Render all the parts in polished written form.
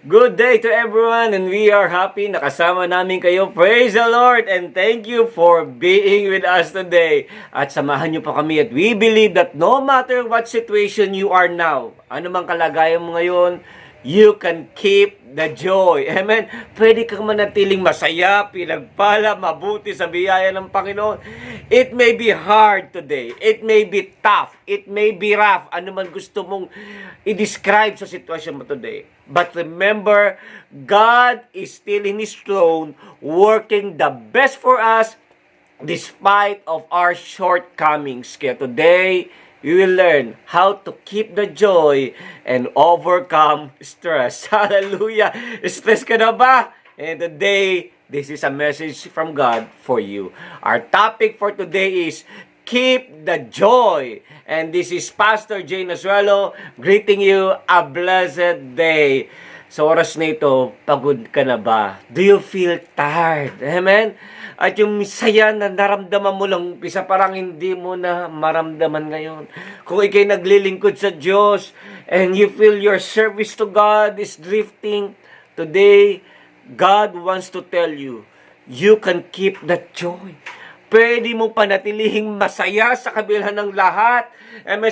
Good day to everyone, and we are happy nakasama namin kayo. Praise the Lord and thank you for being with us today. At samahan niyo pa kami at we believe that no matter what situation you are now, ano mang kalagayan mo ngayon, you can keep the joy. Amen? Pwede kang manatiling masaya, pinagpala, mabuti sa biyaya ng Panginoon. It may be hard today. It may be tough. It may be rough. Ano man gusto mong i-describe sa sitwasyon mo today. But remember, God is still in His throne, working the best for us despite of our shortcomings. Kaya today, we will learn how to keep the joy and overcome stress. Hallelujah! Stress ka na ba? And today, this is a message from God for you. Our topic for today is keep the joy. And this is Pastor Jay Nasuelo greeting you a blessed day. Sa oras na ito, pagod ka na ba? Do you feel tired? Amen? At yung saya na naramdaman mo lang, isa parang hindi mo na maramdaman ngayon. Kung ikay naglilingkod sa Diyos and you feel your service to God is drifting, today, God wants to tell you, you can keep that joy. Pwede mo panatilihing masaya sa kabila ng lahat.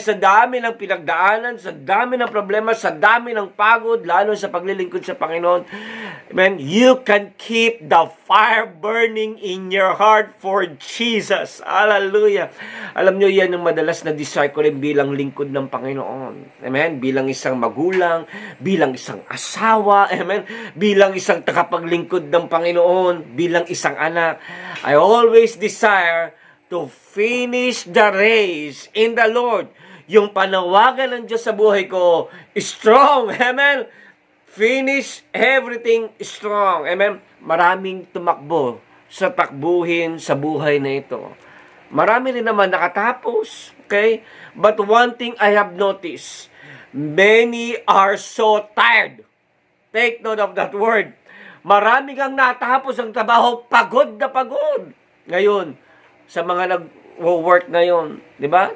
Sa dami ng pinagdaanan, sa dami ng problema, sa dami ng pagod, lalo sa paglilingkod sa Panginoon. Amen. You can keep the fire burning in your heart for Jesus. Hallelujah. Alam nyo, yan ang madalas na desire ko rin bilang lingkod ng Panginoon. Amen. Bilang isang magulang, bilang isang asawa, amen. Bilang isang tagapaglingkod ng Panginoon, bilang isang anak. I always desire to finish the race in the Lord. Yung panawagan ng Diyos sa buhay ko, strong. Amen. Finish everything strong. Amen. Maraming tumakbo sa takbuhin sa buhay na ito. Marami rin naman nakatapos. Okay? But one thing I have noticed, many are so tired. Take note of that word. Marami kang natapos ang trabaho, pagod na pagod. Ngayon, sa mga nag-work ngayon, di ba?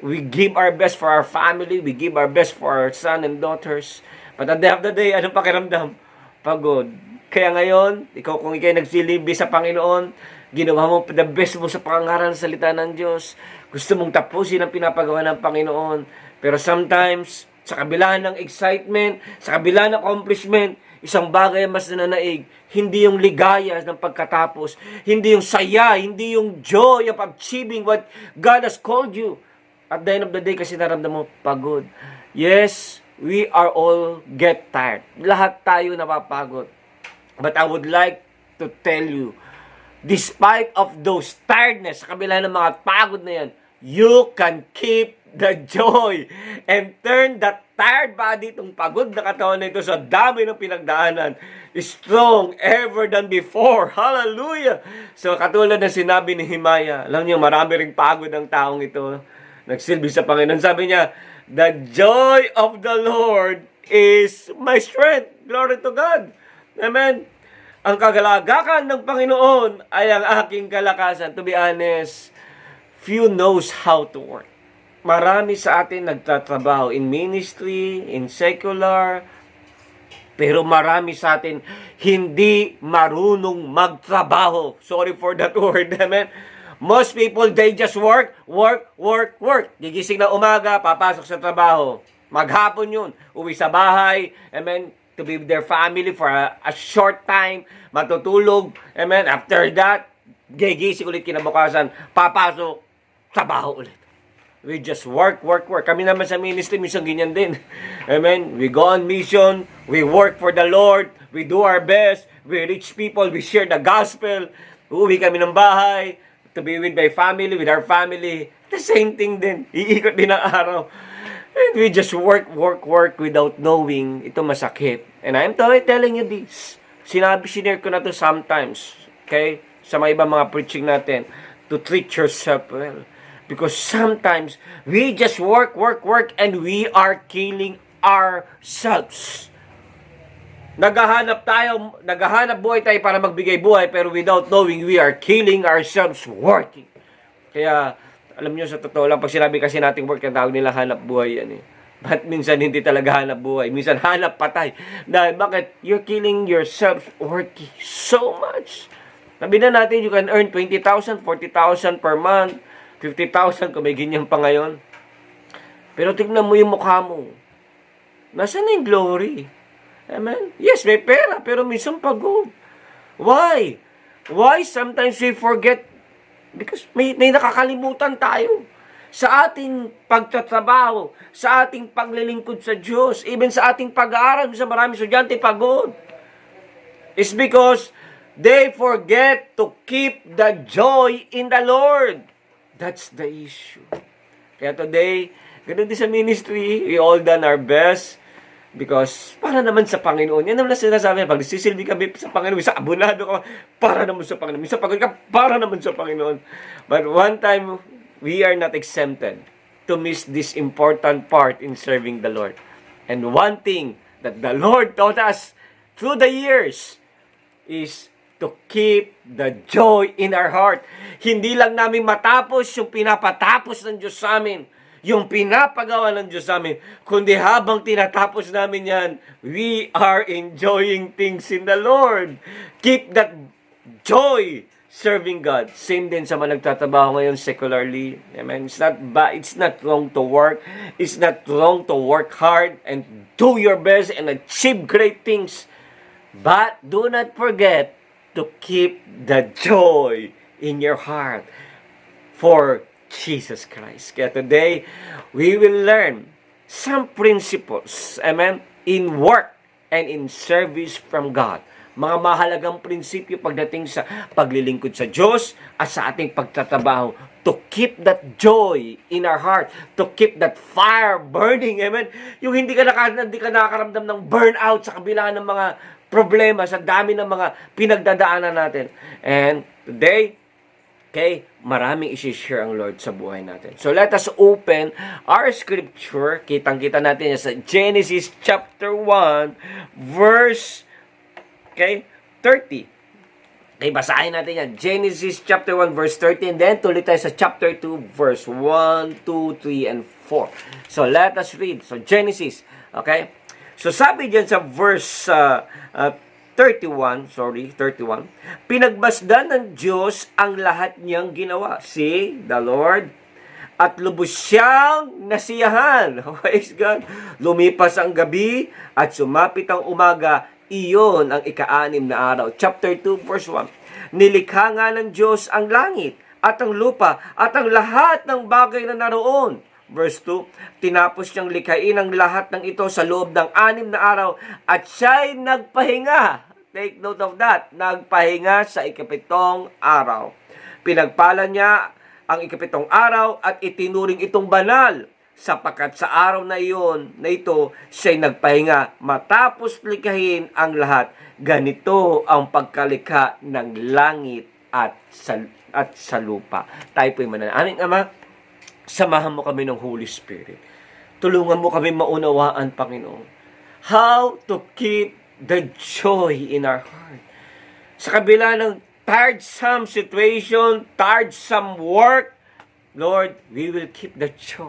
We give our best for our family, we give our best for our son and daughters. But at the end of the day, anong pakiramdam? Pagod. Kaya ngayon, kung ikay nagsilibi sa Panginoon, ginawa mo the best mo sa pangangaral ng salita ng Diyos, gusto mong tapusin ang pinapagawa ng Panginoon. Pero sometimes, sa kabila ng excitement, sa kabila ng accomplishment, isang bagay mas nananaig, hindi yung ligaya ng pagkatapos, hindi yung saya, hindi yung joy of achieving what God has called you. At the end of the day, kasi naramdaman mo, pagod. Yes, we are all get tired. Lahat tayo napapagod. But I would like to tell you, despite of those tiredness, sa kabila ng mga pagod na yan, you can keep the joy and turn that tired body, itong pagod na katawan na ito sa dami ng pinagdaanan, strong ever than before. Hallelujah! So katulad na sinabi ni Himaya, alam niyo, marami ring pagod ang taong ito, nagsilbi sa Panginoon. Sabi niya, the joy of the Lord is my strength. Glory to God. Amen. Ang kagalagakan ng Panginoon ay ang aking kalakasan. To be honest, few knows how to work. Marami sa atin nagtatrabaho in ministry, in secular, pero marami sa atin hindi marunong magtrabaho. Sorry for that word, amen? Most people, they just work. Gigising na umaga, papasok sa trabaho. Maghapon yun, uwi sa bahay, amen? To be with their family for a short time, matutulog, amen? After that, gigising ulit kinabukasan, papasok, trabaho ulit. We just work. Kami naman sa ministry, minsan ganyan din. Amen? We go on mission, we work for the Lord, we do our best, we reach people, we share the gospel, uuwi kami ng bahay, to be with my family, with our family. The same thing din. Iikot din ang araw. And we just work without knowing. Ito masakit. And I'm telling you this. Sinare ko na to sometimes. Okay? Sa mga ibang mga preaching natin. To treat yourself well. Because sometimes, we just work, and we are killing ourselves. Naghahanap buhay tayo para magbigay buhay, pero without knowing, we are killing ourselves working. Kaya, alam nyo, sa totoo lang, pag sinabi kasi nating work, ang tawag nila hanap buhay yan eh. But minsan hindi talaga hanap buhay. Minsan hanap patay. Dahil bakit? You're killing yourself working so much. Sabi na natin, you can earn 20,000, 40,000 per month, 50,000 kung may ganyan pa ngayon. Pero tignan mo yung mukha mo. Nasaan na yung glory? Amen? Yes, may pera, pero minsan pagod. Why? Why? Sometimes we forget because may nakakalimutan tayo sa ating pagtatrabaho, sa ating paglilingkod sa Diyos, even sa ating pag-aaral, sa maraming estudyante pagod. It's because they forget to keep the joy in the Lord. That's the issue. Kaya today, ganun din sa ministry, we all done our best because para naman sa Panginoon. Yan naman na sinasabi, pag nagsisilbi kami sa Panginoon, sa abonado ka, para naman sa Panginoon. Sa pagod ka, para naman sa Panginoon. But one time, we are not exempted to miss this important part in serving the Lord. And one thing that the Lord taught us through the years is to keep the joy in our heart. Hindi lang namin matapos yung pinapatapos ng Diyos sa amin, yung pinapagawa ng Diyos sa amin, kundi habang tinatapos namin yan, we are enjoying things in the Lord. Keep that joy serving God. Same din sa mga nagtatrabaho ngayon secularly. Amen. It's not wrong to work. It's not wrong to work hard and do your best and achieve great things. But do not forget to keep the joy in your heart for Jesus Christ. Kaya today, we will learn some principles, amen, in work and in service from God. Mga mahalagang prinsipyo pagdating sa paglilingkod sa Diyos at sa ating pagtatrabaho to keep that joy in our heart, to keep that fire burning, amen? Yung hindi ka nakakaramdam ng burnout sa kabila ng mga problema, sa dami ng mga pinagdadaanan natin. And today, okay, maraming isi-share ang Lord sa buhay natin. So let us open our scripture. Kitang-kita natin yan sa Genesis chapter 1, verse 30. Okay, basahin natin yan. Genesis chapter 1, verse 30. And then, tuloy tayo sa chapter 2, verse 1, 2, 3, and 4. So, let us read. So, Genesis. Okay? So, sabi dyan sa verse 31. Pinagbasdan ng Diyos ang lahat niyang ginawa. See, the Lord. At lubos siyang nasiyahan. Praise God. Lumipas ang gabi at sumapit ang umaga. Iyon ang ika-6 na araw. Chapter 2, verse 1. Nilikha nga ng Diyos ang langit at ang lupa at ang lahat ng bagay na naroon. Verse 2. Tinapos niyang likhain ang lahat ng ito sa loob ng 6 na araw at siya'y nagpahinga. Take note of that. Nagpahinga sa 7 araw. Pinagpala niya ang 7 araw at itinuring itong banal. Sapagkat sa araw na iyon, na ito, siya'y nagpahinga matapos likhain ang lahat. Ganito ang pagkalikha ng langit at sa lupa. Tayo po'y manalangin. Ama, samahan mo kami ng Holy Spirit. Tulungan mo kami maunawaan, Panginoon, how to keep the joy in our heart. Sa kabila ng tiresome situation, tiresome work, Lord, we will keep the joy.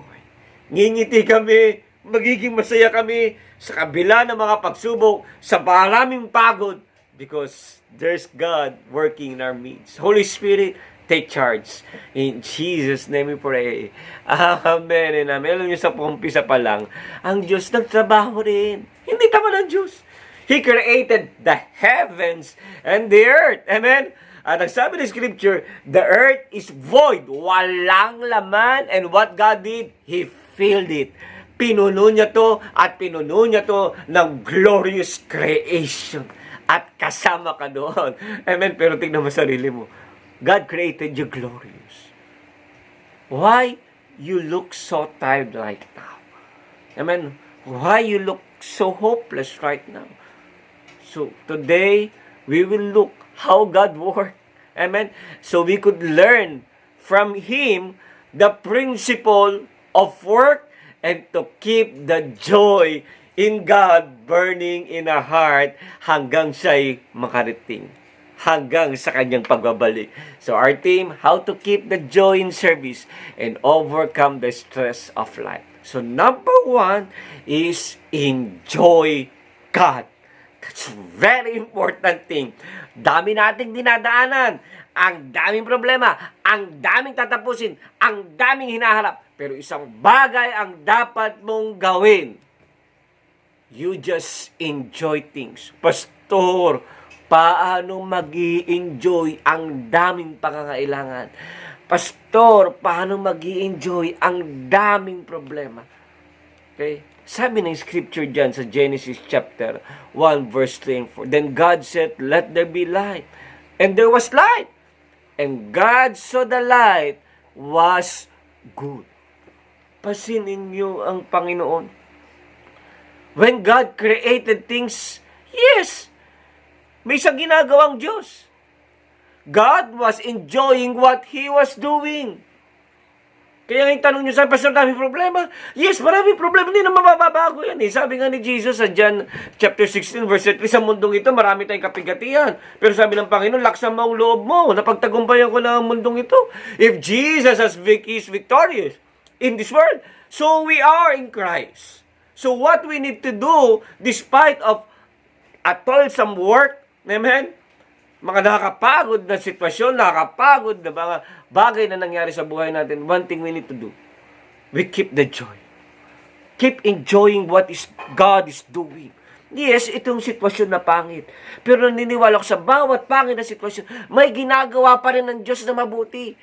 Ngingiti kami, magiging masaya kami sa kabila ng mga pagsubok, sa maraming pagod, because there's God working in our midst. Holy Spirit, take charge. In Jesus' name we pray. Amen and amen. Alam niyo, sa umpisa pa lang, ang Diyos nagtrabaho rin. Hindi tama ng Diyos. He created the heavens and the earth. Amen? At nagsabi ng Scripture, the earth is void. Walang laman. And what God did, He filled it. Pinuno niya to at pinuno niya to ng glorious creation. At kasama ka doon. Amen? Pero tignan mo sarili mo. God created you glorious. Why you look so tired right now? Amen? Why you look so hopeless right now? So today, we will look how God worked. Amen? So we could learn from Him the principle of work and to keep the joy in God burning in our heart hanggang siya'y makarating. Hanggang sa kanyang pagbabalik. So our team, how to keep the joy in service and overcome the stress of life. So, number one is enjoy God. That's very important thing. Dami nating dinadaanan. Ang daming problema. Ang daming tatapusin. Ang daming hinaharap. Pero isang bagay ang dapat mong gawin. You just enjoy things. Pastor, paano mag-i-enjoy ang daming pangangailangan? Pastor, paano mag-i-enjoy ang daming problema? Okay? Sabi ng scripture dyan sa Genesis chapter 1 verse 3 and 4. Then God said, let there be light. And there was light. And God saw the light was good. Pasinin niyo ang Panginoon. When God created things, yes, may isang ginagawang Diyos. God was enjoying what He was doing. Kaya yung tanong nyo, sa pastor, daming problema. Yes, maraming problema. Hindi na mababago yan. Sabi nga ni Jesus sa John chapter 16, verse 3, sa mundong ito, marami tayong kapigatian. Pero sabi ng Panginoon, laksan mo ang loob mo. Napagtagumpayan ko na ang mundong ito. If Jesus is victorious in this world, so we are in Christ. So what we need to do, despite of a toilsome work, amen, mga nakakapagod na sitwasyon, nakakapagod na mga bagay na nangyari sa buhay natin, one thing we need to do, we keep the joy. Keep enjoying what God is doing. Yes, itong sitwasyon na pangit. Pero naniniwala ko sa bawat pangit na sitwasyon, may ginagawa pa rin ng Diyos na mabuti.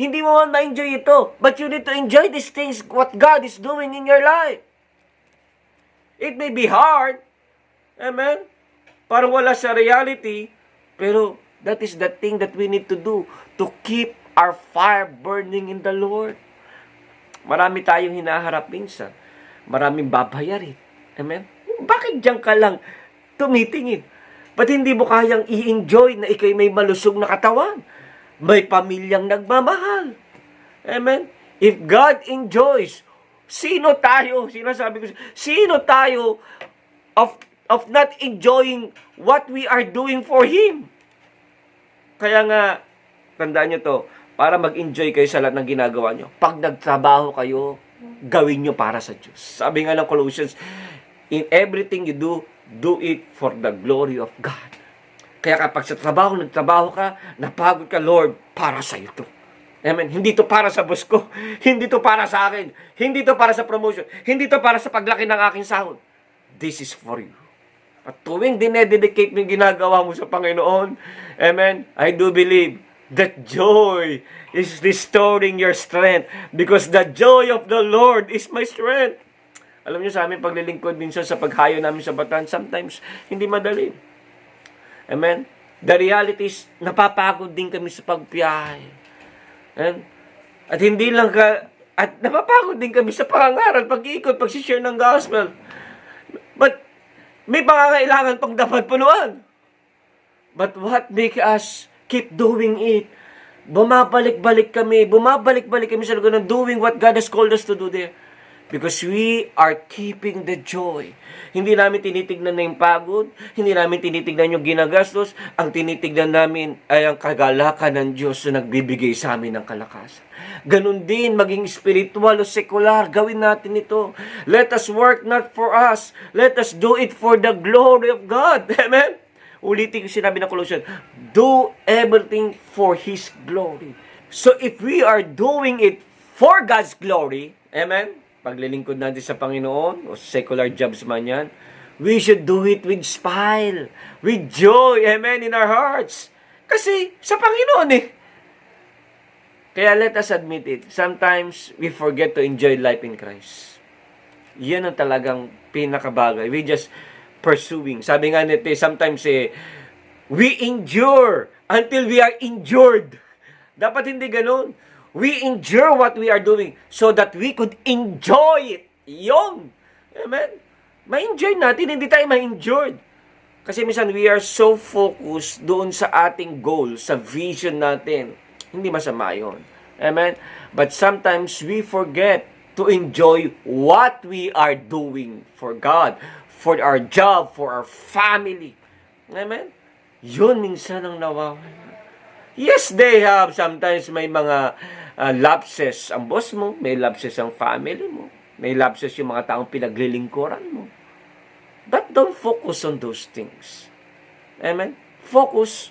Hindi mo man ma-enjoy ito, but you need to enjoy these things, what God is doing in your life. It may be hard, amen, parang wala sa reality, pero that is the thing that we need to do to keep our fire burning in the Lord. Marami tayong hinaharap minsan. Maraming babayarin. Amen? Bakit diyan ka lang tumitingin? Ba't hindi mo kayang i-enjoy na ikay may malusog na katawan? May pamilyang nagmamahal. Amen? If God enjoys, sino tayo? Sinasabi ko, sino tayo of not enjoying what we are doing for Him? Kaya nga, tandaan nyo to, para mag-enjoy kayo sa lahat ng ginagawa nyo. Pag nagtrabaho kayo, gawin nyo para sa Diyos. Sabi nga ng Colossians, in everything you do, do it for the glory of God. Kaya kapag sa trabaho, nagtrabaho ka, napagod ka, Lord, para sa ito. Amen. Hindi to para sa boss ko. Hindi to para sa akin. Hindi to para sa promotion. Hindi to para sa paglaki ng aking sahod. This is for you. At tuwing dinededicate mo yung ginagawa mo sa Panginoon, amen, I do believe that joy is restoring your strength because the joy of the Lord is my strength. Alam niyo sa amin, paglilingkod minsan sa paghayo namin sa Bataan, sometimes hindi madali. Amen? The reality is, napapagod din kami sa pagbiyahe. At hindi lang at napapagod din kami sa pangangaral, pag-iikot, pag-share ng gospel. But, may pangangailangan pang dapat punuan. But what make us keep doing it? Bumabalik-balik kami sa lugar ng doing what God has called us to do there. Because we are keeping the joy. Hindi namin tinitignan na yung pagod. Hindi namin tinitignan yung ginagastos. Ang tinitignan namin ay ang kagalakan ng Diyos na nagbibigay sa amin ng kalakasan. Ganun din, maging spiritual o secular, gawin natin ito. Let us work not for us. Let us do it for the glory of God. Amen? Ulitin ko sinabi ng Colossians, do everything for His glory. So if we are doing it for God's glory, amen? Paglilingkod natin sa Panginoon, o secular jobs man yan, we should do it with smile, with joy, amen, in our hearts. Kasi sa Panginoon eh. Kaya let us admit it, sometimes we forget to enjoy life in Christ. Yan ang talagang pinakabagay. We just pursuing. Sabi nga nito, sometimes we endure until we are injured. Dapat hindi ganun. We endure what we are doing so that we could enjoy it. Yun. Amen? Ma-enjoy natin, hindi tayo ma-enjoyed. Kasi minsan we are so focused doon sa ating goal, sa vision natin. Hindi masama yun. Amen? But sometimes we forget to enjoy what we are doing for God, for our job, for our family. Amen? Yun minsan ang nawawala. Yes, they have. Sometimes may mga lapses ang boss mo, may lapses ang family mo. May lapses yung mga taong pinaglilingkuran mo. But don't focus on those things. Amen? Focus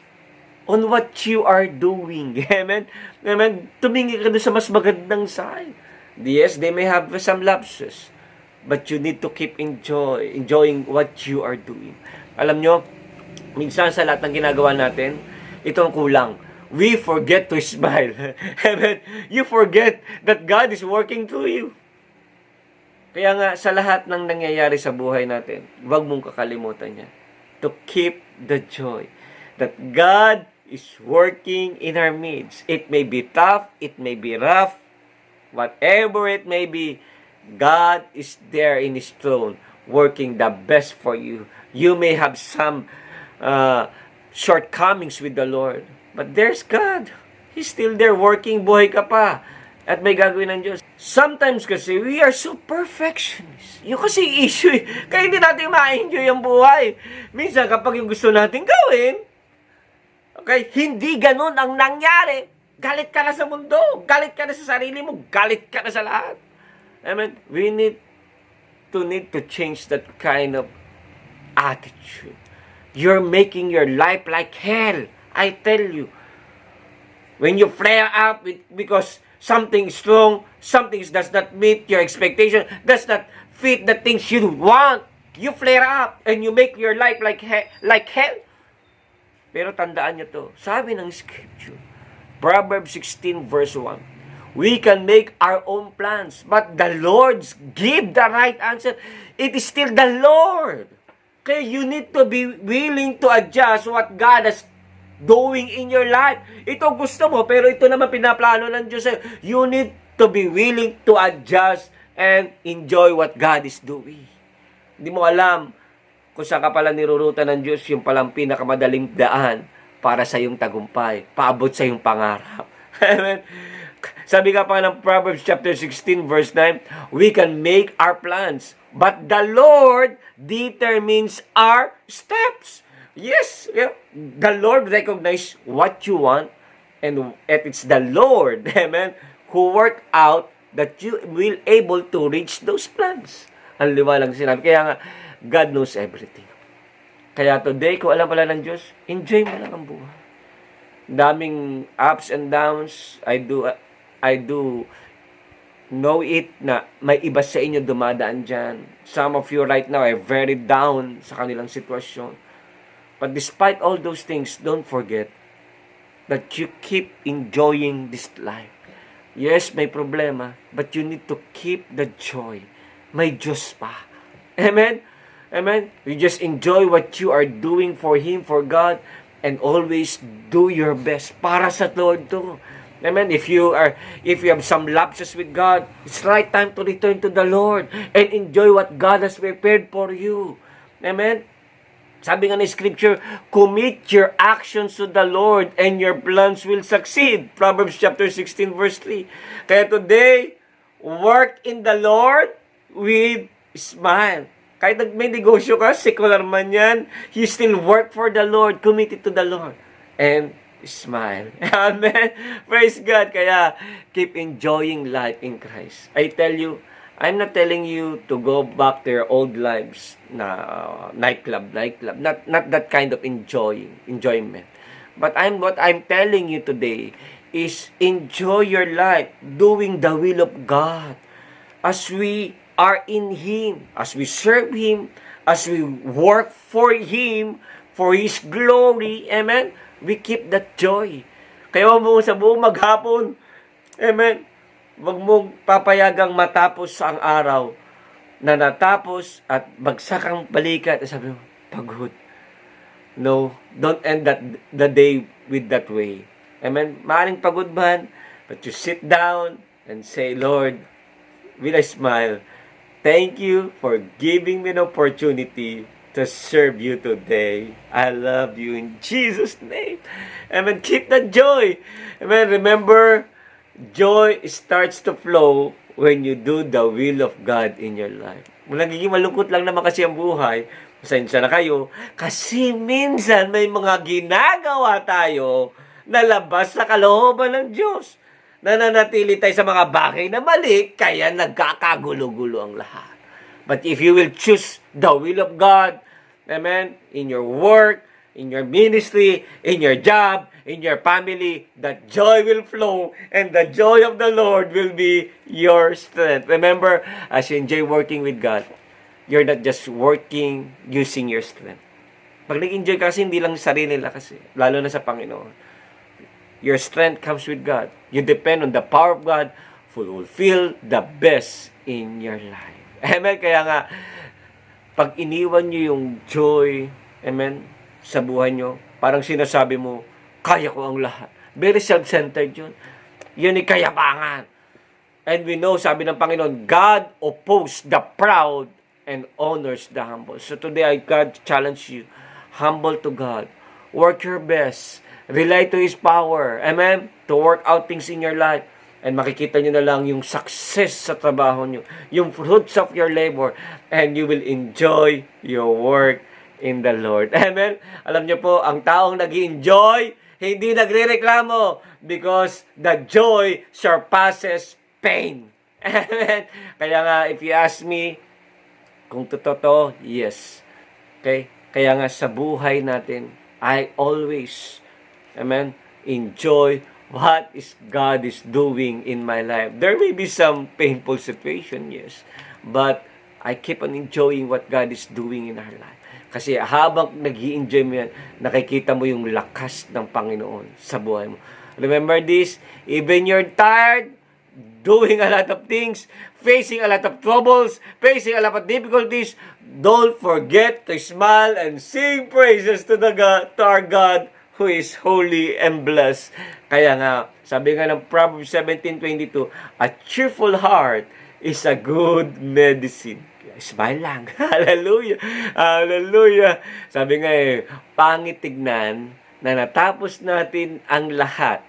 on what you are doing. Amen? Amen? Tumingin ka doon sa mas magandang side. Yes, they may have some lapses. But you need to keep enjoying what you are doing. Alam nyo, minsan sa lahat ng ginagawa natin, ito ang kulang. We forget to smile. Amen? You forget that God is working through you. Kaya nga, sa lahat ng nangyayari sa buhay natin, huwag mong kakalimutan niya. To keep the joy. That God is working in our midst. It may be tough, it may be rough, whatever it may be, God is there in His throne, working the best for you. You may have some shortcomings with the Lord, but there's God. He's still there working, buhay ka pa. At may gagawin ng Diyos. Sometimes kasi, we are so perfectionist. Yung kasi issue eh. Kaya hindi natin ma-enjoy ang buhay. Minsan, kapag yung gusto natin gawin, okay, hindi ganun ang nangyari. Galit ka na sa mundo. Galit ka na sa sarili mo. Galit ka na sa lahat. Amen? We need to change that kind of attitude. You're making your life like hell. I tell you. When you flare up because something is wrong, something does not meet your expectation, does not fit the things you want, you flare up and you make your life like hell. Pero tandaan nyo to, sabi ng Scripture, Proverbs 16 verse 1, we can make our own plans, but the Lord's give the right answer. It is still the Lord. Kaya you need to be willing to adjust what God has doing in your life. Ito gusto mo, pero ito naman pinaplano ng Diyos. You need to be willing to adjust and enjoy what God is doing. Hindi mo alam kung saan ka pala nirurutan ng Diyos, yung palang pinakamadaling daan para sa iyong tagumpay, paabot sa iyong pangarap. Amen. Sabi nga pa ng Proverbs chapter 16 verse 9, we can make our plans, but the Lord determines our steps. Yes, yeah. The Lord recognize what you want, and it's the Lord, amen, who work out that you will able to reach those plans. Ang liwalang sinabi. Kaya nga, God knows everything. Kaya today, kung alam pala ng Diyos, enjoy mo lang ang buhay. Daming ups and downs. I do know it na may iba sa inyo dumadaan dyan. Some of you right now are very down sa kanilang sitwasyon. But despite all those things, don't forget that you keep enjoying this life. Yes, may problema, but you need to keep the joy. May Diyos pa. Amen? Amen? You just enjoy what you are doing for Him, for God, and always do your best para sa Lord too. Amen? If you have some lapses with God, it's right time to return to the Lord and enjoy what God has prepared for you. Amen? Sabi nga ng Scripture, commit your actions to the Lord and your plans will succeed. Proverbs chapter 16 verse 3. Kaya today, work in the Lord with smile. Kahit may negosyo ka, secular man yan, you still work for the Lord, committed to the Lord. And smile. Amen. Praise God. Kaya keep enjoying life in Christ. I tell you, I'm not telling you to go back to your old lives na nightclub. Not that kind of enjoyment. But what I'm telling you today is enjoy your life doing the will of God. As we are in Him, as we serve Him, as we work for Him, for His glory, amen, we keep that joy. Kaya mo sa buong maghapon, amen, wag mong papayagang matapos ang araw na natapos at bagsak ang balikat at sabi mo, pagod. No, don't end the day with that way. Amen? Maaring pagod man, but you sit down and say, Lord, with a smile, thank you for giving me an opportunity to serve you today. I love you in Jesus' name. Amen? Keep that joy. Amen? Remember, joy starts to flow when you do the will of God in your life. Nagiging malungkot lang naman kasi ang buhay. Pasensya na kayo. Kasi minsan may mga ginagawa tayo na labas sa kalooban ng Diyos. nananatili tayo sa mga bagay na mali, kaya nagkakagulo-gulo ang lahat. But if you will choose the will of God, amen, in your work, in your ministry, in your job, in your family, the joy will flow, and the joy of the Lord will be your strength. Remember, as you enjoy working with God, you're not just working using your strength. Pag nag-enjoy ka kasi, hindi lang sarili nila kasi, lalo na sa Panginoon. Your strength comes with God. You depend on the power of God to fulfill the best in your life. Amen? Kaya nga, pag iniwan nyo yung joy, amen, sa buhay nyo, parang sinasabi mo, kaya ko ang lahat. Very self-centered yun. Yun ay kayabangan. And we know, sabi ng Panginoon, God opposes the proud and honors the humble. So today, God challenge you, humble to God. Work your best. Rely to His power. Amen? To work out things in your life. And makikita nyo na lang yung success sa trabaho nyo. Yung fruits of your labor. And you will enjoy your work in the Lord. Amen? Alam nyo po, ang taong nag-enjoy, hindi nagre-reklamo. Because the joy surpasses pain. Amen? Kaya nga, if you ask me, kung totoo, yes. Okay? Kaya nga sa buhay natin, I always, amen, enjoy what is God is doing in my life. There may be some painful situation, yes. But I keep on enjoying what God is doing in our life. Kasi habang nag-i-enjoy mo yan, nakikita mo yung lakas ng Panginoon sa buhay mo. Remember this, even you're tired, doing a lot of things, facing a lot of troubles, facing a lot of difficulties, don't forget to smile and sing praises to our God who is holy and blessed. Kaya nga, sabi nga ng Proverbs 17:22, a cheerful heart is a good medicine. Smile lang. Hallelujah. Hallelujah. Sabi nga pangit tignan na natapos natin ang lahat.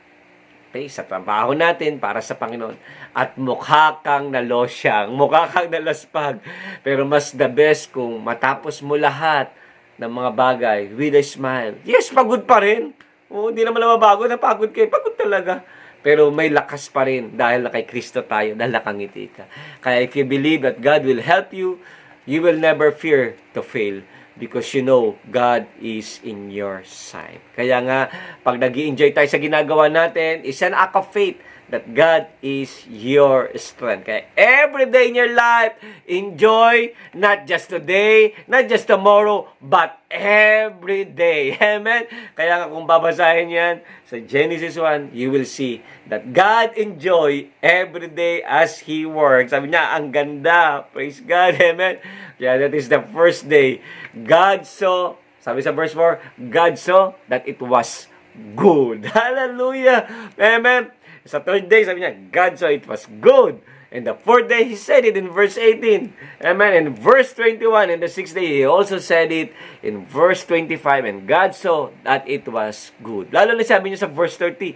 Okay, sa trabaho natin para sa Panginoon. At mukha kang nalosyang, mukha kang nalaspag. Pero mas the best kung matapos mo lahat ng mga bagay with a smile. Yes, pagod pa rin. Hindi naman mabago na pagod kayo. Pagod talaga. Pero may lakas pa rin dahil na kay Kristo tayo, dahil nakangiti ka. Kaya if you believe that God will help you, you will never fear to fail. Because you know, God is in your side. Kaya nga, pag nag-i-enjoy tayo sa ginagawa natin, it's an act of faith that God is your strength. Kaya every day in your life, enjoy not just today, not just tomorrow, but every day. Amen? Kaya nga kung babasahin yan sa Genesis 1, you will see that God enjoy every day as He works. Sabi niya, ang ganda. Praise God. Amen? Kaya that is the first day. God saw, sabi sa verse 4, God saw that it was good. Hallelujah. Amen? Sa third day, sabi niya, God saw it was good. And the fourth day, He said it in verse 18. Amen. In verse 21, and the sixth day, He also said it in verse 25. And God saw that it was good. Lalo na sabi niya sa verse 30,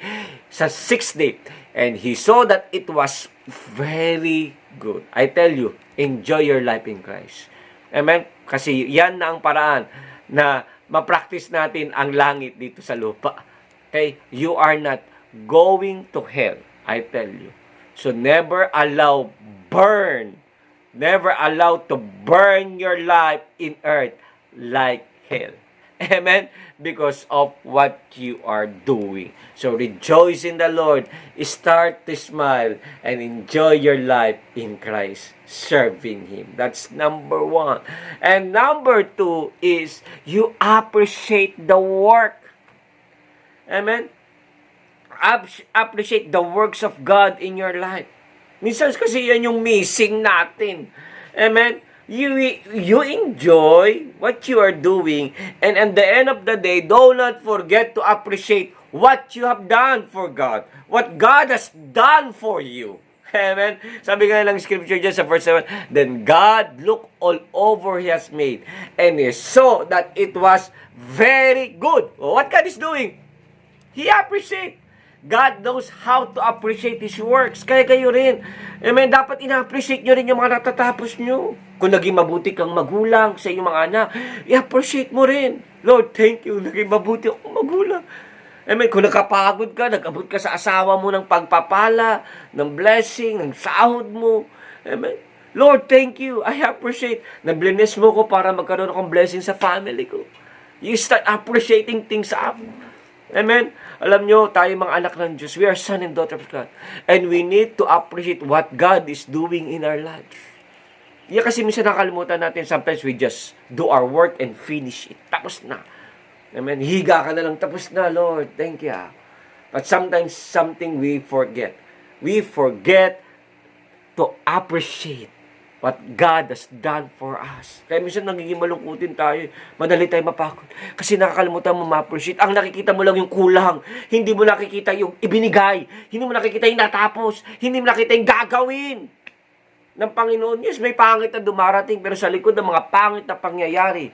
sa sixth day. And He saw that it was very good. I tell you, enjoy your life in Christ. Amen. Kasi yan na ang paraan na ma-practice natin ang langit dito sa lupa. Okay? You are not going to hell, I tell you. So never allow to burn your life in earth like hell. Amen? Because of what you are doing. So rejoice in the Lord. Start to smile and enjoy your life in Christ, serving Him. That's number one. And number two is you appreciate the work. Amen? Appreciate the works of God in your life. Minsan kasi yan yung missing natin. Amen? You enjoy what you are doing, and at the end of the day, do not forget to appreciate what you have done for God. What God has done for you. Amen? Sabi nga ng scripture dyan sa verse 7, then God looked all over He has made, and He saw that it was very good. What God is doing? He appreciates. God knows how to appreciate His works. Kaya kayo rin. Amen. Dapat ina-appreciate nyo rin yung mga natatapos nyo. Kung naging mabuti kang magulang sa inyong mga anak, i-appreciate mo rin. Lord, thank you. Naging mabuti akong magulang. Amen. Kung nakapagod ka, nag-abot ka sa asawa mo ng pagpapala, ng blessing, ng sahod mo. Amen. Lord, thank you. I appreciate. Na-bless mo ko para magkaroon akong blessing sa family ko. You start appreciating things up. Amen. Alam nyo, tayo mga anak ng Diyos, we are son and daughter of God. And we need to appreciate what God is doing in our lives. Yan kasi minsan nakalimutan natin, sometimes we just do our work and finish it. Tapos na. Amen. Higa ka na lang, tapos na, Lord. Thank you. But sometimes, something we forget. We forget to appreciate what God has done for us. Kaya minsan nagiging malungkutin tayo. Madali tayo mapagod. Kasi nakakalimutan mo ma-appreciate. Ang nakikita mo lang yung kulang. Hindi mo nakikita yung ibinigay. Hindi mo nakikita yung natapos. Hindi mo nakikita yung gagawin ng Panginoon. Yes, may pangit na dumarating. Pero sa likod ng mga pangit na pangyayari,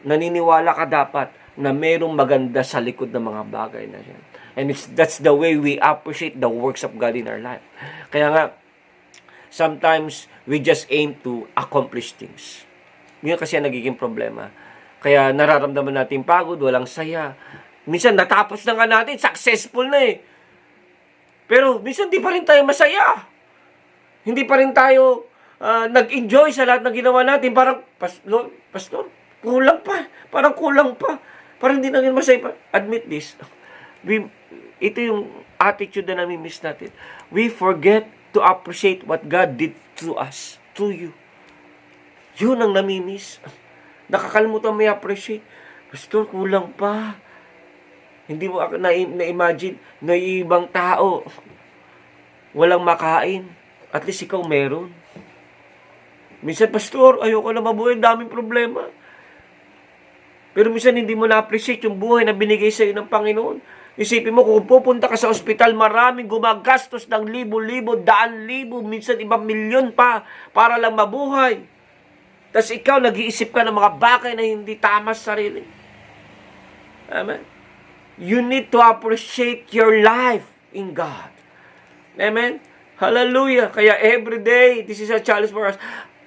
naniniwala ka dapat na mayroong maganda sa likod ng mga bagay na yan. And that's the way we appreciate the works of God in our life. Kaya nga, sometimes we just aim to accomplish things. Yun kasi ang nagiging problema. Kaya nararamdaman natin pagod, walang saya. Minsan natapos na nga natin, successful na eh. Pero minsan di pa rin tayo masaya. Hindi pa rin tayo nag-enjoy sa lahat ng ginawa natin. Parang, Pastor, kulang pa. Parang kulang pa. Parang hindi natin masaya pa. Admit this. Ito yung attitude na nami-miss natin. We forget to appreciate what God did to us, to you. Yun ang nami-miss. Nakakalimutan may appreciate. Pastor, kulang pa. Hindi mo na-imagine na ibang tao walang makain. At least ikaw meron. Minsan, Pastor, ayoko na mabuhay, daming problema. Pero minsan hindi mo na-appreciate yung buhay na binigay sa iyo ng Panginoon. Isipin mo, kung pupunta ka sa ospital, maraming gumagastos ng libo-libo, daan-libo, minsan ibang milyon pa para lang mabuhay. Tapos ikaw, nag-iisip ka ng mga bagay na hindi tama sa sarili. Amen? You need to appreciate your life in God. Amen? Hallelujah! Kaya every day, this is a challenge for us.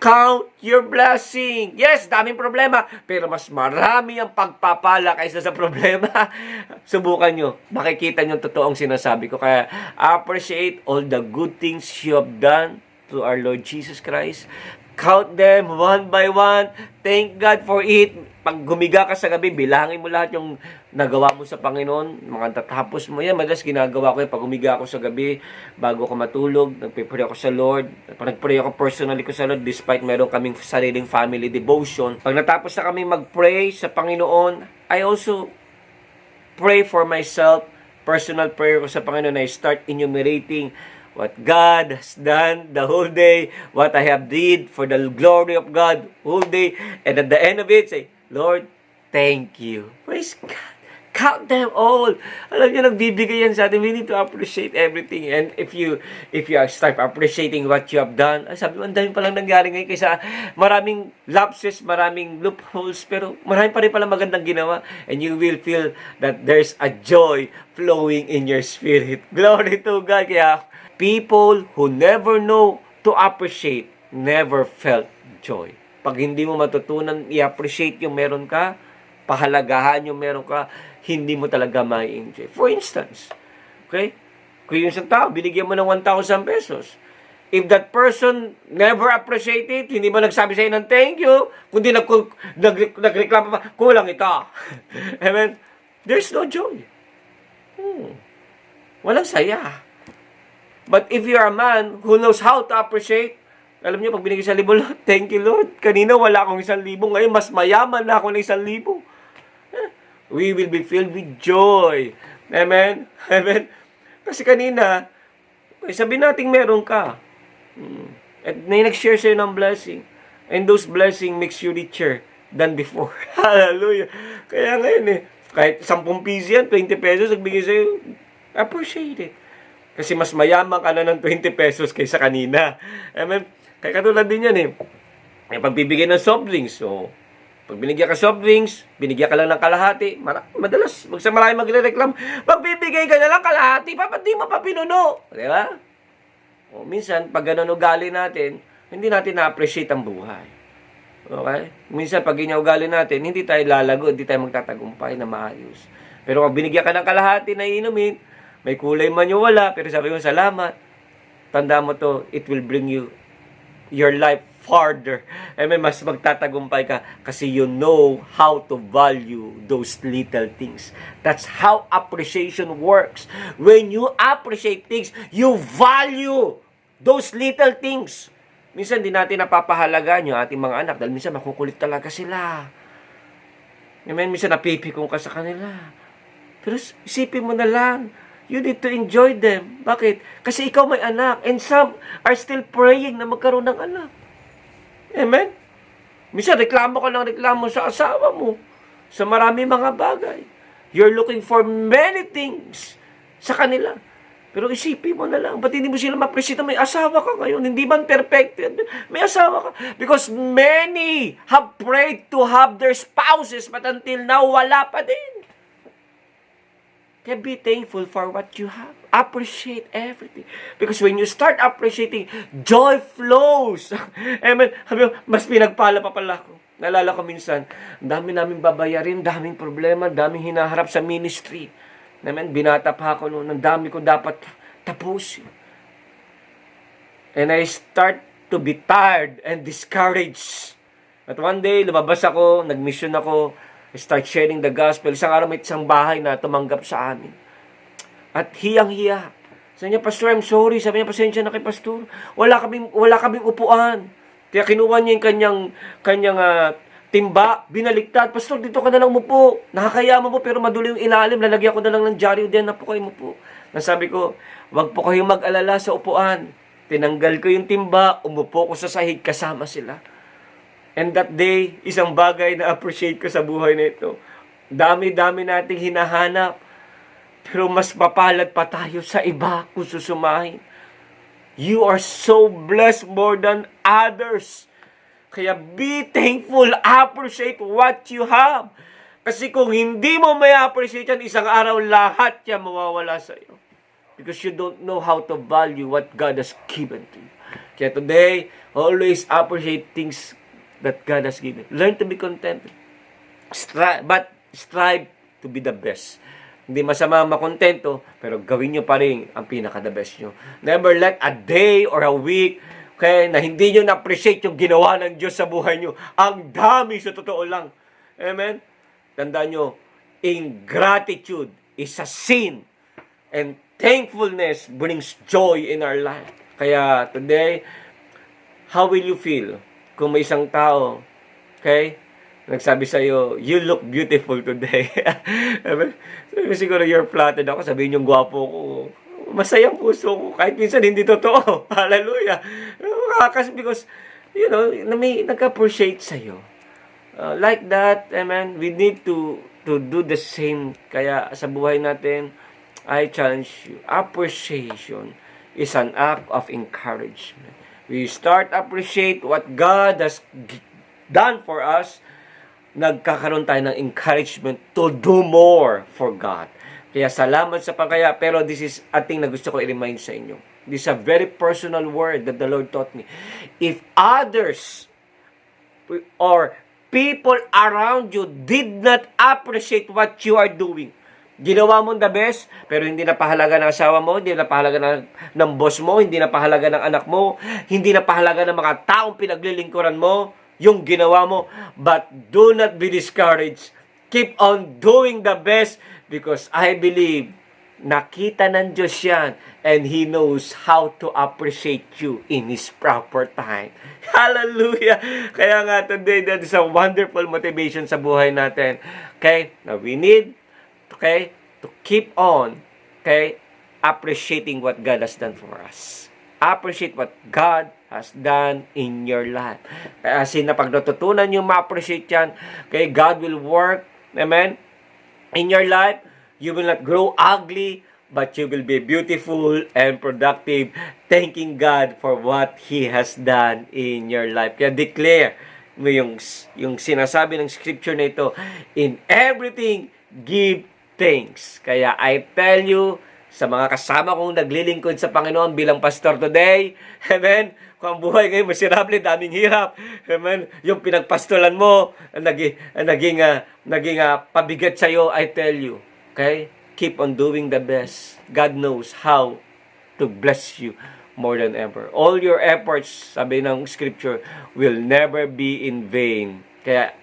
Count your blessing. Yes, daming problema. Pero mas marami ang pagpapala kaysa sa problema. Subukan nyo. Makikita nyo totoong sinasabi ko. Kaya appreciate all the good things you have done to our Lord Jesus Christ. Count them one by one. Thank God for it. Pag gumiga ka sa gabi, bilangin mo lahat yung nagawa mo sa Panginoon. Mga tatapos mo yan. Madalas ginagawa ko yan. Pag gumiga ako sa gabi, bago ako matulog, nagpipray ako sa Lord. Pag nagpray ako personally ko sa Lord, despite meron kaming sariling family devotion. Pag natapos na kami mag-pray sa Panginoon, I also pray for myself. Personal prayer ko sa Panginoon. I start enumerating what God has done the whole day, what I have did for the glory of God whole day, and at the end of it, say, Lord, thank you. Praise God. Count them all. Alam niyo, nagbibigay yan sa atin. We need to appreciate everything. And if you start appreciating what you have done, sabi mo, ang dami palang nangyari ngayon kaysa maraming lapses, maraming loopholes, pero marami pa rin palang magandang ginawa. And you will feel that there's a joy flowing in your spirit. Glory to God. Kaya, people who never know to appreciate never felt joy. Pag hindi mo matutunan i-appreciate yung meron ka, pahalagahan yung meron ka, hindi mo talaga ma-enjoy. For instance, okay? Kung yung isang tao, binigyan mo ng 1,000 pesos. If that person never appreciate it, hindi mo nagsabi sa'yo ng thank you, kundi nagreklamo pa, kulang ito. Amen? There's no joy. Walang saya. But if you are a man who knows how to appreciate, alam niyo, pag binigay sa 1,000, thank you, Lord. Kanina wala akong 1,000. Ngayon, mas mayaman na ako ng 1,000. We will be filled with joy. Amen? Amen? Kasi kanina, sabi natin meron ka. At may nag-share sa'yo ng blessing. And those blessing makes you richer than before. Hallelujah. Kaya ngayon kahit 10 piso yan, 20 pesos, nagbigay sa'yo, appreciate it. Kasi mas mayaman ka na ng 20 pesos kaysa kanina. Amen? Kaya katulad din yan May pagbibigay ng soft drinks. So, pag binigyan ka soft drinks, binigyan ka lang ng kalahati. Madalas, marami magre-reklam, magbibigay ka na lang kalahati, ba't di mo pa pinuno? Di ba? O, minsan, pag ganun ugali natin, hindi natin na-appreciate ang buhay. Okay? Minsan, pag ganyan ugali natin, hindi tayo lalago, hindi tayo magtatagumpay na maayos. Pero kung binigyan ka ng kalahati na inumin, may kulay man yung wala, pero sabi mo, salamat. Tanda mo to, it will bring your life farther. May mas magtatagumpay ka kasi you know how to value those little things. That's how appreciation works. When you appreciate things, you value those little things. Minsan, di natin napapahalagaan yung ating mga anak dahil minsan makukulit talaga sila. Minsan napipikong ka sa kanila. Pero isipin mo na lang, you need to enjoy them. Bakit? Kasi ikaw may anak and some are still praying na magkaroon ng anak. Amen? Minsan, reklamo ka ng reklamo sa asawa mo. Sa marami mga bagay. You're looking for many things sa kanila. Pero isipin mo na lang, ba't hindi mo sila ma-appreciate na may asawa ka ngayon? Hindi man perfected? May asawa ka. Because many have prayed to have their spouses, but until now, wala pa din. Kaya be thankful for what you have. Appreciate everything. Because when you start appreciating, joy flows. Amen. Mas pinagpala pa pala ako. Nalala ko minsan, dami namin babayarin, daming problema, daming hinaharap sa ministry. Amen. Binata pa ako noon, ang dami ko dapat tapusin. And I start to be tired and discouraged. At one day, lumabas ako, nag-mission ako, I start sharing the gospel. Isang araw may isang bahay na tumanggap sa amin. At hiyang-hiya. Sabi niya, Pastor, I'm sorry. Sabi niya, pasensya na kay Pastor. Wala kaming upuan. Kaya kinuha niya yung kanyang timba, binaliktad. Pastor, dito ka na lang umupo. Nakakaya mo po, pero maduli yung ilalim. Lalagyan ko na lang ng dyaryo din na po kayo umupo. Nasabi ko, wag po kayong mag-alala sa upuan. Tinanggal ko yung timba, umupo ko sa sahig, kasama sila. And that day, isang bagay na appreciate ko sa buhay na ito. Dami-dami nating hinahanap. Pero mas mapalad pa tayo sa iba kung susumahin. You are so blessed more than others. Kaya be thankful, appreciate what you have. Kasi kung hindi mo may appreciate yan, isang araw lahat yan mawawala sa iyo. Because you don't know how to value what God has given to you. Kaya today, always appreciate things that God has given. Learn to be content. But strive to be the best. Hindi masama makontento, pero gawin nyo pa rin ang pinaka-the best nyo. Never let a day or a week na hindi nyo na-appreciate yung ginawa ng Diyos sa buhay nyo. Ang dami sa totoo lang. Amen? Tandaan nyo, ingratitude is a sin. And thankfulness brings joy in our life. Kaya today, how will you feel kung may isang tao, nagsabi sa'yo, you look beautiful today. Siguro you're flattered ako, sabihin yung gwapo ko. Masayang puso ko, kahit minsan hindi totoo. Hallelujah. Because, may nag-appreciate sa'yo. Like that, amen, we need to do the same. Kaya sa buhay natin, I challenge you, appreciation is an act of encouragement. We start appreciate what God has done for us, nagkakaroon tayo ng encouragement to do more for God. Kaya salamat sa pagkaya, pero this is a thing na gusto ko i-remind sa inyo. This is a very personal word that the Lord taught me. If others or people around you did not appreciate what you are doing, ginawa mo the best, pero hindi na pahalaga ng asawa mo, hindi na pahalaga ng boss mo, hindi na pahalaga ng anak mo, hindi na pahalaga ng mga taong pinaglilingkuran mo, yung ginawa mo. But do not be discouraged. Keep on doing the best because I believe nakita ng Diyos yan and He knows how to appreciate you in His proper time. Hallelujah! Kaya nga today, that is a wonderful motivation sa buhay natin. Okay? Now we need to keep on, appreciating what God has done for us. Appreciate what God has done in your life. Kasi na pag natutunan nyo ma-appreciate yan, God will work, amen, in your life. You will not grow ugly, but you will be beautiful and productive, thanking God for what He has done in your life. Kaya declare mo yung sinasabi ng scripture na ito, in everything, give thanks. Kaya I tell you, sa mga kasama kong naglilingkod sa Panginoon bilang pastor today, amen, kung ang buhay ngayon masirable, daming hirap, amen, yung pinagpastolan mo, naging pabigat sa'yo, I tell you, Okay? Keep on doing the best. God knows how to bless you more than ever. All your efforts, sabi ng scripture, will never be in vain. Kaya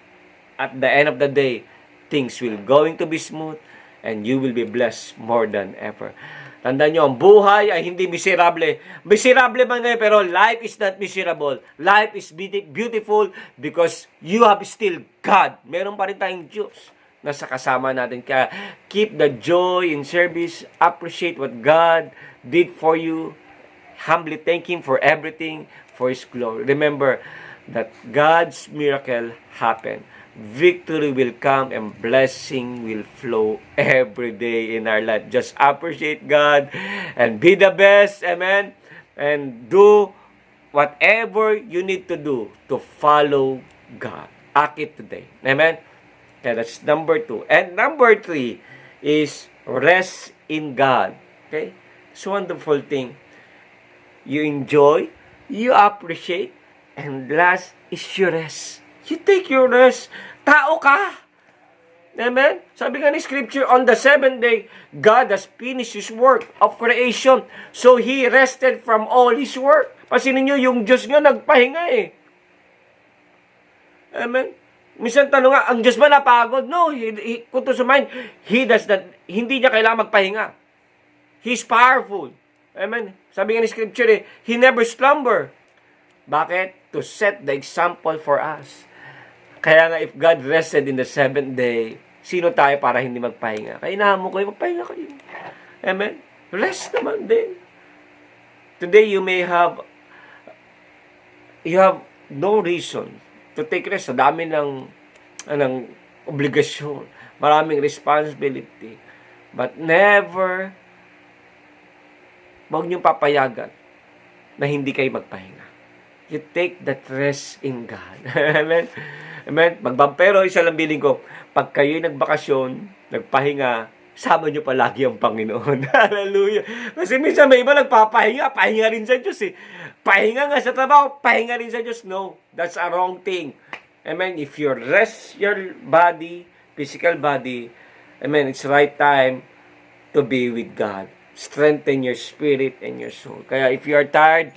at the end of the day, things will going to be smooth and you will be blessed more than ever. Tandaan nyo, ang buhay ay hindi miserable. Miserable man ngayon, pero life is not miserable. Life is beautiful because you have still God. Meron pa rin tayong Diyos na sa kasama natin. Kaya keep the joy in service. Appreciate what God did for you. Humbly thank Him for everything, for His glory. Remember that God's miracle happened. Victory will come and blessing will flow every day in our life. Just appreciate God and be the best. Amen. And do whatever you need to do to follow God. Act it today. Amen. Okay, that's number 2. And number 3 is rest in God. Okay? It's a wonderful thing. You enjoy, you appreciate, and last is your rest. You take your rest. Tao ka. Amen? Sabi nga ni Scripture, on the 7th day, God has finished His work of creation. So He rested from all His work. Pasinin nyo, yung Diyos nga nagpahinga eh. Amen? Minsan tanong nga, ang Diyos ba napagod? No, kung to sa mind, He does not, hindi niya kailangan magpahinga. He's powerful. Amen? Sabi nga ni Scripture eh, He never slumber. Bakit? To set the example for us. Kaya nga, if God rested in the 7th day, sino tayo para hindi magpahinga? Kaya inahamon ko, magpahinga kayo. Amen? Rest naman din. Today, you have no reason to take rest. Sa dami ng obligasyon, maraming responsibility. But never, huwag niyong papayagan na hindi kayo magpahinga. You take that rest in God. Amen? Amen? Pero isa lang biling ko, pag kayo'y nagbakasyon, nagpahinga, sama nyo palagi ang Panginoon. Hallelujah. Kasi minsan may iba nagpapahinga, pahinga rin sa Diyos eh. Pahinga nga sa trabaho, pahinga rin sa Diyos. No, that's a wrong thing. Amen? If you rest your body, physical body, amen, it's right time to be with God. Strengthen your spirit and your soul. Kaya if you are tired,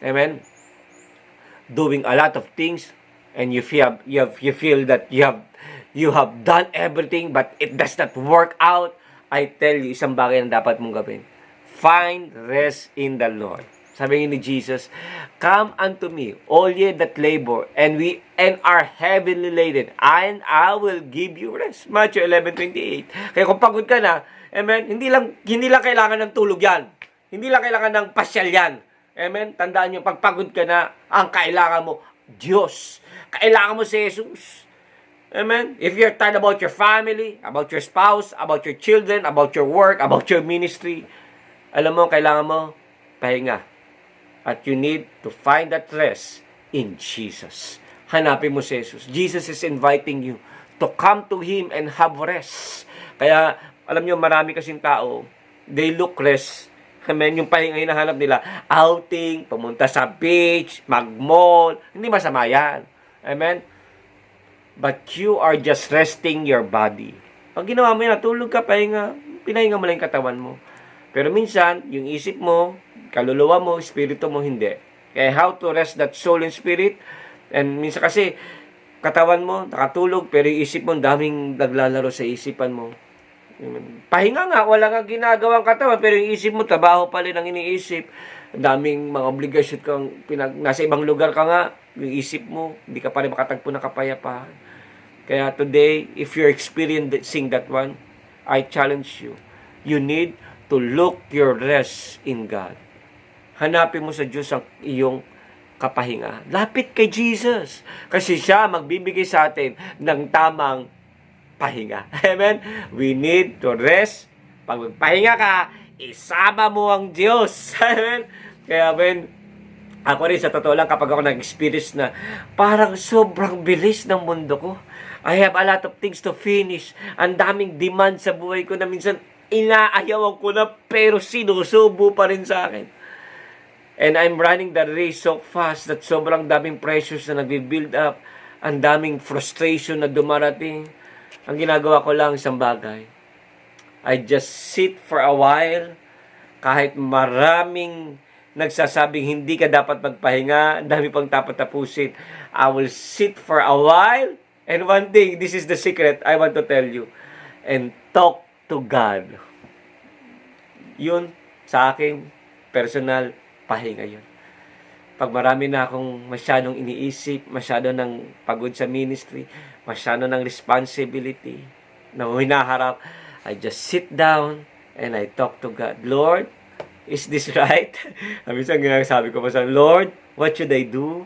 amen, doing a lot of things, and you feel that you have done everything but it does not work out, I tell you, isang bagay na dapat mong gawin. Find rest in the Lord. Sabi ni Jesus, come unto me, all ye that labor, and are heavily laden, and I will give you rest. Matthew 11:28. Kaya kung pagod ka na, amen, hindi lang kailangan ng tulog yan. Hindi lang kailangan ng pasyal yan. Amen? Tandaan nyo, pagpagod ka na, ang kailangan mo, Diyos. Kailangan mo si Jesus. Amen? If you're tired about your family, about your spouse, about your children, about your work, about your ministry, alam mo, kailangan mo, pahinga. At you need to find that rest in Jesus. Hanapin mo si Jesus. Jesus is inviting you to come to Him and have rest. Kaya, alam nyo, marami kasing tao, they look rest. Amen, yung pahinga hinahanap nila, outing, pumunta sa beach, mag-mall, hindi masama yan. Amen? But you are just resting your body. Pag ginawa mo yan, natulog ka, pahinga, pinahinga mo lang yung katawan mo. Pero minsan, yung isip mo, kaluluwa mo, espiritu mo, hindi. Kaya how to rest that soul and spirit, and minsan kasi, katawan mo, nakatulog, pero yung isip mo, daming naglalaro sa isipan mo. Pahinga nga, wala nga ginagawang katawan, pero yung isip mo, trabaho pa rin ang iniisip. Daming mga obligasyon kang nasa ibang lugar ka nga, yung isip mo, hindi ka pa rin makatagpo ng kapayapaan. Kaya today, if you're experiencing that one, I challenge you. You need to look your rest in God. Hanapin mo sa Diyos ang iyong kapahinga. Lapit kay Jesus. Kasi siya magbibigay sa atin ng tamang pahinga. Amen? We need to rest. Pag magpahinga ka, isama mo ang Diyos. Amen? Kaya ako rin sa totoo lang kapag ako nag-experience na parang sobrang bilis ng mundo ko. I have a lot of things to finish. Ang daming demand sa buhay ko na minsan inaayawan ko na pero sinusubo pa rin sa akin. And I'm running the race so fast that sobrang daming pressures na nag-build up. Ang daming frustration na dumarating. Ang ginagawa ko lang isang bagay. I just sit for a while. Kahit maraming nagsasabing hindi ka dapat magpahinga, ang dami pang dapat tapusin. I will sit for a while. And one thing, this is the secret I want to tell you. And talk to God. Yun, sa aking personal pahinga yun. Pag marami na akong masyadong iniisip, masyado ng pagod sa ministry, masyado ng responsibility na hinaharap, I just sit down and I talk to God. Lord, is this right? Minsan sabi ko pa sa Lord, what should I do?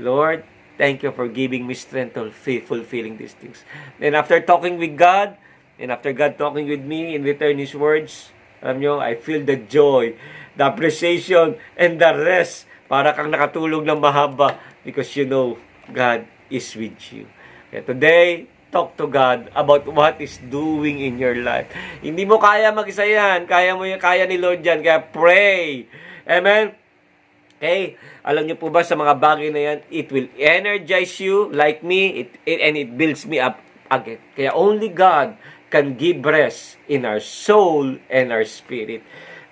Lord, thank you for giving me strength to fulfilling these things. And after talking with God, and after God talking with me in return His words, alam nyo, I feel the joy, the appreciation, and the rest. Para kang nakatulog ng mahaba because you know God is with you. Kaya today, talk to God about what is doing in your life. Hindi mo kaya mag-isa yan. Kaya ni Lord yan. Kaya pray. Amen? Okay? Alam niyo po ba sa mga bagay na yan, it will energize you like me, and it builds me up again. Kaya only God can give rest in our soul and our spirit.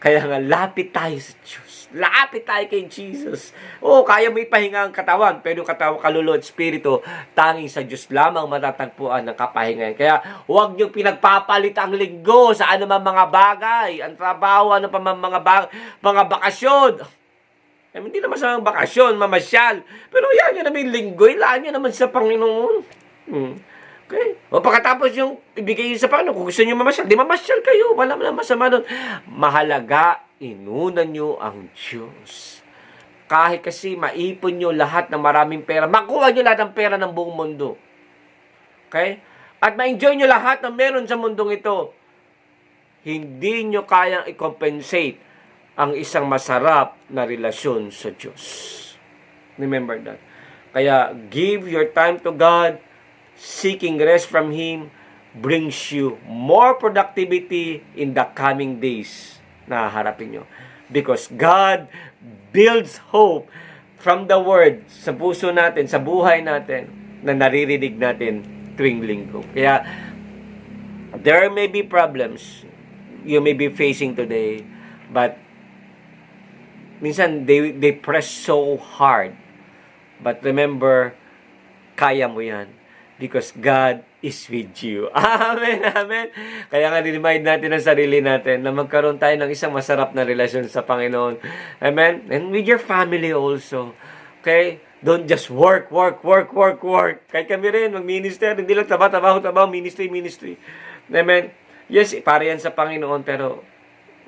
Kaya nga, lapit tayo sa Diyos. Lapit tayo kay Jesus. Oo, kaya mo ipahinga ang katawan, pero katawan, kaluluwa at spirito, tanging sa Diyos lamang matatagpuan ng kapahingahan. Kaya huwag niyong pinagpapalit ang linggo sa anumang mga bagay, ang trabaho, ano pa mga bakasyon. Hindi naman sa bakasyon, mamasyal. Pero yan naman yung linggo, ilaan niyo naman sa Panginoon. Okay? O pagkatapos yung ibigay sa Panginoon, kung gusto niyo mamasyal, di mamasyal kayo. Wala na masama doon. Mahalaga, inunan nyo ang Diyos. Kahit kasi maipon nyo lahat ng maraming pera, makuha nyo lahat ng pera ng buong mundo. Okay? At ma-enjoy nyo lahat ng meron sa mundong ito. Hindi nyo kayang i-compensate ang isang masarap na relasyon sa Diyos. Remember that. Kaya, give your time to God. Seeking rest from Him brings you more productivity in the coming days na harapin nyo. Because God builds hope from the Word sa puso natin, sa buhay natin, na naririnig natin tuwing linggo. Kaya, there may be problems you may be facing today, but minsan they press so hard. But remember, kaya mo yan. Because God is with you. Amen, amen. Kaya nga, remind natin ang sarili natin na magkaroon tayo ng isang masarap na relasyon sa Panginoon. Amen? And with your family also. Okay? Don't just work. Kahit kami rin, mag-minister, hindi lang trabaho, ministry. Amen? Yes, para yan sa Panginoon, pero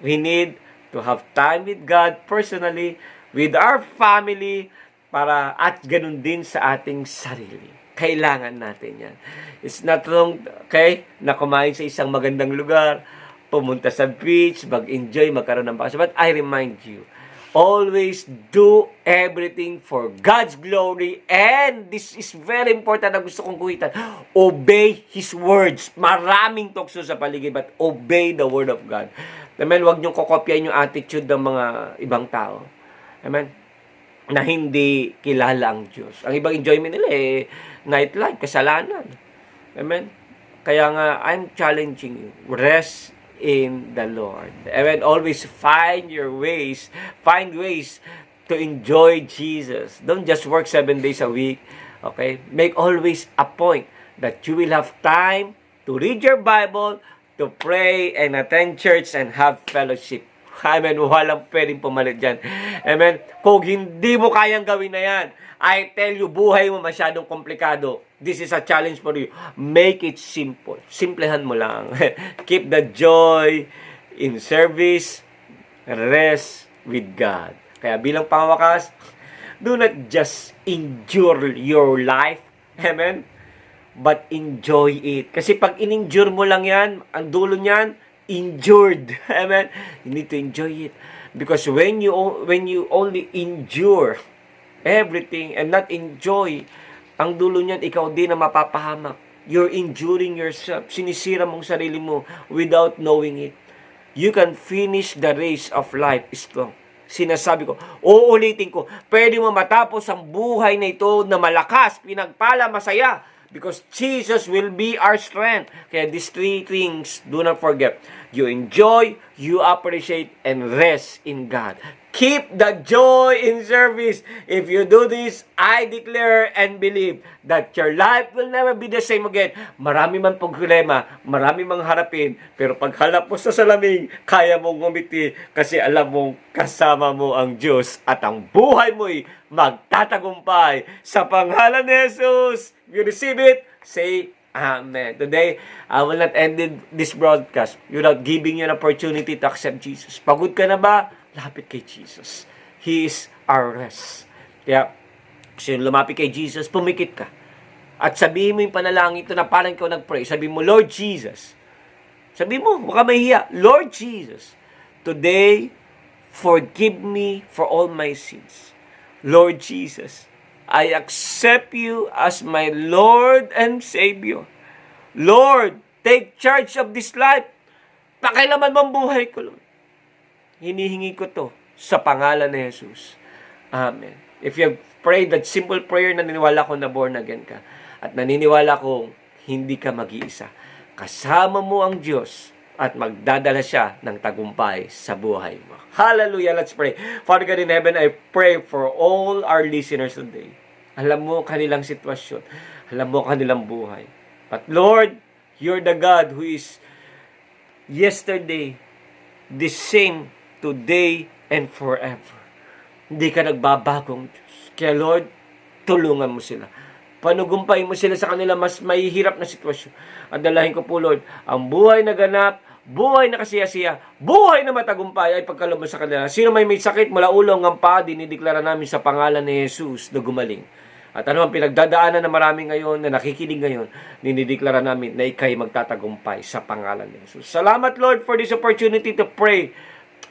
we need to have time with God personally, with our family, at ganun din sa ating sarili. Kailangan natin yan. It's not wrong, okay, na kumain sa isang magandang lugar, pumunta sa beach, mag-enjoy, magkaroon ng bakasyon. But I remind you, always do everything for God's glory, and this is very important na gusto kong kuhitan. Obey His words. Maraming tukso sa paligid, but obey the Word of God. Amen? Huwag niyong kokopyahin yung attitude ng mga ibang tao. Amen? Na hindi kilala ang Diyos. Ang ibang enjoyment nila nightlife, kasalanan. Amen? Kaya nga, I'm challenging you. Rest in the Lord. Amen? Always find ways to enjoy Jesus. Don't just work 7 days a week. Okay? Make always a point that you will have time to read your Bible, to pray, and attend church, and have fellowship. Amen. Walang pwedeng pumalit dyan. Amen. Kung hindi mo kayang gawin na yan, I tell you, buhay mo masyadong komplikado. This is a challenge for you. Make it simple. Simplehan mo lang. Keep the joy in service. Rest with God. Kaya bilang pangwakas, do not just endure your life. Amen. But enjoy it. Kasi pag in-endure mo lang yan, ang dulo niyan, endured. Amen. You need to enjoy it. Because when you only endure everything and not enjoy, ang dulo niyan, ikaw din na mapapahamak. You're enduring yourself. Sinisira mong sarili mo without knowing it. You can finish the race of life strong. Sinasabi ko, uulitin ko, pwede mo matapos ang buhay na ito na malakas, pinagpala, masaya. because Jesus will be our strength. Kaya these three things, do not forget. You enjoy, you appreciate, and rest in God. Keep the joy in service. If you do this, I declare and believe that your life will never be the same again. Marami man problema, marami mang harapin, pero pag halap mo sa salamin, kaya mong ngumiti kasi alam mong kasama mo ang Diyos at ang buhay mo'y magtatagumpay sa pangalan ni Jesus. If you receive it, say Amen. Today, I will not end this broadcast without giving you an opportunity to accept Jesus. Pagod ka na ba? Lapit kay Jesus. He is our rest. Kaya, kasi lumapit kay Jesus, pumikit ka. At sabihin mo yung panalangin ito na parang ikaw nag-pray. Sabihin mo, Lord Jesus. Sabihin mo, huwag ka mahihiya. Lord Jesus, today, forgive me for all my sins. Lord Jesus, I accept you as my Lord and Savior. Lord, take charge of this life. Pakilaman mo ang buhay ko, Lord. Hinihingi ko to sa pangalan ni Jesus. Amen. If you have prayed that simple prayer, naniniwala ko na born again ka. At naniniwala ko hindi ka mag-iisa. Kasama mo ang Diyos at magdadala siya ng tagumpay sa buhay mo. Hallelujah! Let's pray. Father God in heaven, I pray for all our listeners today. Alam mo kanilang sitwasyon. Alam mo kanilang buhay. But Lord, you're the God who is yesterday, the same today, and forever. Hindi ka nagbabagong Diyos. Kaya Lord, tulungan mo sila. Panugumpay mo sila sa kanila mas mahihirap na sitwasyon. At dalahin ko po, Lord, ang buhay na ganap, buhay na kasiyasiya, buhay na matagumpay ay pagkaloob mo sa kanila. Sino may sakit mula ulo hanggang paa, dinideklara namin sa pangalan ni Jesus na gumaling. At ano ang pinagdadaanan na marami ngayon, na nakikinig ngayon, dinideklara namin na ikay magtatagumpay sa pangalan ni Jesus. Salamat, Lord, for this opportunity to pray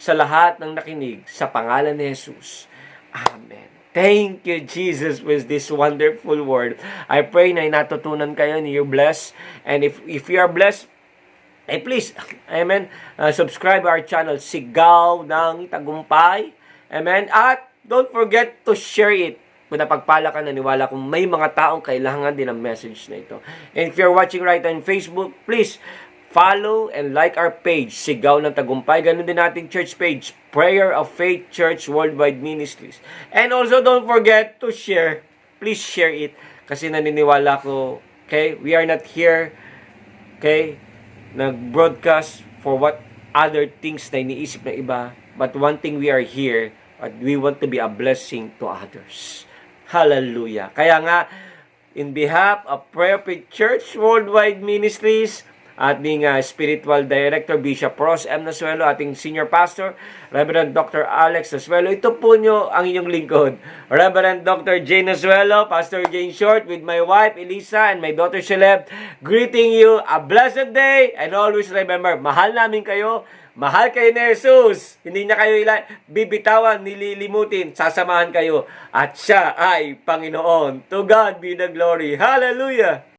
sa lahat ng nakinig sa pangalan ni Jesus. Amen. Thank you, Jesus, with this wonderful word. I pray na natutunan kayo and you're blessed. And if you are blessed, please, amen, subscribe our channel, Sigaw ng Tagumpay. Amen. At don't forget to share it. Kung napagpala ka, naniwala kung may mga taong kailangan din ang message na ito. And if you're watching right on Facebook, please follow and like our page, Sigaw ng Tagumpay. Ganun din nating church page, Prayer of Faith Church Worldwide Ministries. And also, don't forget to share. Please share it. Kasi naniniwala ko, okay, we are not here, okay, nag-broadcast for what other things na iniisip na iba. But one thing, we are here, but we want to be a blessing to others. Hallelujah. Kaya nga, in behalf of Prayer of Faith Church Worldwide Ministries, ating spiritual director, Bishop Ross M. Nasuelo, ating senior pastor, Reverend Dr. Alex Nasuelo. Ito po nyo ang inyong lingkod, Reverend Dr. Jane Nasuelo, Pastor Jane Short, with my wife, Elisa, and my daughter, Sheleb, greeting you a blessed day, and always remember, mahal namin kayo, mahal kayo ni Jesus. Hindi na kayo bibitawan, nililimutin, sasamahan kayo, at siya ay Panginoon. To God be the glory. Hallelujah!